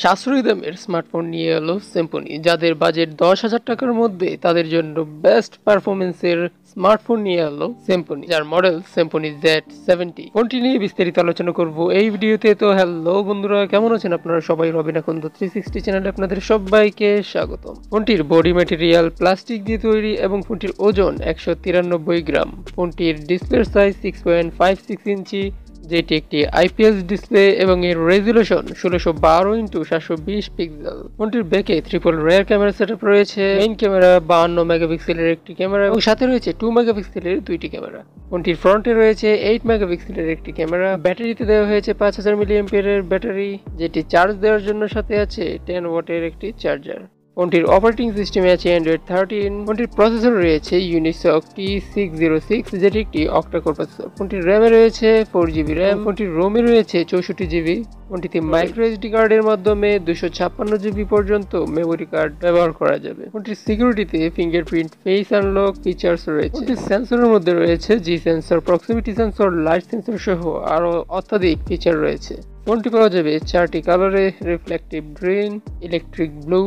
সাশ্রয়ী দামের স্মার্টফোন নিয়ে এলো সিম্ফনি। যাদের বাজেট 10,000 টাকার মধ্যে তাদের জন্য বেস্ট পারফরমেন্সের স্মার্টফোন নিয়ে এলো সিম্ফনি, যার মডেল সিম্ফনি Z70। ফোনটি নিয়ে বিস্তারিত আলোচনা করব এই ভিডিওতে। তো হ্যালো বন্ধুরা, কেমন আছেন আপনারা সবাই? আকোndo 360 চ্যানেলে আপনাদের সবাইকে স্বাগতম। ফোনটির বডি ম্যাটেরিয়াল প্লাস্টিক দিয়ে তৈরি এবং ফোনটির ওজন 193 গ্রাম। ফোনটির ডিসপ্লের সাইজ 6.56 ইঞ্চি, যেটি একটি আইপিএস ডিসপ্লে এবং এর রেজুলেশন 1612x720 পিক্সেল। ফোনটির ব্যাকে ট্রিপল রেয়ার ক্যামেরা সেটআপ রয়েছে। মেইন ক্যামেরা 52 মেগাপিক্সেলের একটি ক্যামেরা এবং সাথে রয়েছে 2 মেগাপিক্সেলের দুইটি ক্যামেরা। ফোনটির ফ্রন্টে রয়েছে 8 মেগাপিক্সেলের একটি ক্যামেরা। ব্যাটারিতে দেওয়া হয়েছে 5000 মিলিঅ্যাম্পিয়ারের ব্যাটারি, যেটি চার্জ দেওয়ার জন্য সাথে আছে 10 ওয়াটের একটি চার্জার। ফোনটির অপারেটিং সিস্টেমে আছে অ্যান্ড্রয়েড 13। ফোনটির প্রসেসর রয়েছে ইউনিসক T606, যেটি একটি অক্টা কোর প্রসেসর। ফোনটির র্যামে রয়েছে 4GB র্যাম। ফোনটির রোমে রয়েছে 64GB। ফোনটিতে মাইক্রো এসডি কার্ডের মাধ্যমে 256GB পর্যন্ত মেমোরি কার্ড ব্যবহার করা যাবে। ফোনটির সিকিউরিটিতে ফিঙ্গারপ্রিন্ট, ফেস আনলক ফিচার্স রয়েছে। ফোনটির সেন্সরের মধ্যে রয়েছে G sensor, proximity sensor, light sensor সহ আরও অত্যাধিক ফিচার রয়েছে। ফোনটি পাওয়া যাবে 4টি কালারে: রিফ্লেকটিভ গ্রিন, ইলেকট্রিক ব্লু,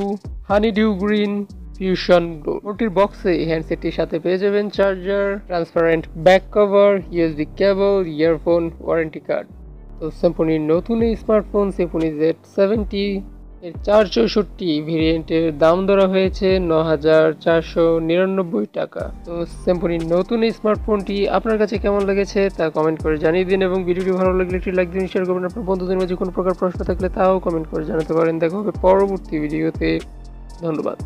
হানি ডিউ গ্রিন, ফিউশন ব্লু। ফোনটির বক্সে হ্যান্ডসেটটির সাথে পেয়ে যাবেন charger, transparent back cover, USB কেবল, ইয়ারফোন, ওয়ারেন্টি কার্ড। তো সিম্ফনির নতুন এই স্মার্টফোন সিম্ফনি Z70 এর 464 ভেরিয়েন্টের দাম ধরা হয়েছে 9,499 টাকা। তো সিম্ফনির নতুন এই স্মার্টফোনটি আপনার কাছে কেমন লেগেছে তা কমেন্ট করে জানিয়ে দিন, এবং ভিডিওটি ভালো লাগলে একটি লাইক দিন, শেয়ার করবেন। আপনার বন্ধুদের মাঝে কোনো প্রকার প্রশ্ন থাকলে তাও কমেন্ট করে জানাতে পারেন। দেখা হবে পরবর্তী ভিডিওতে। ধন্যবাদ।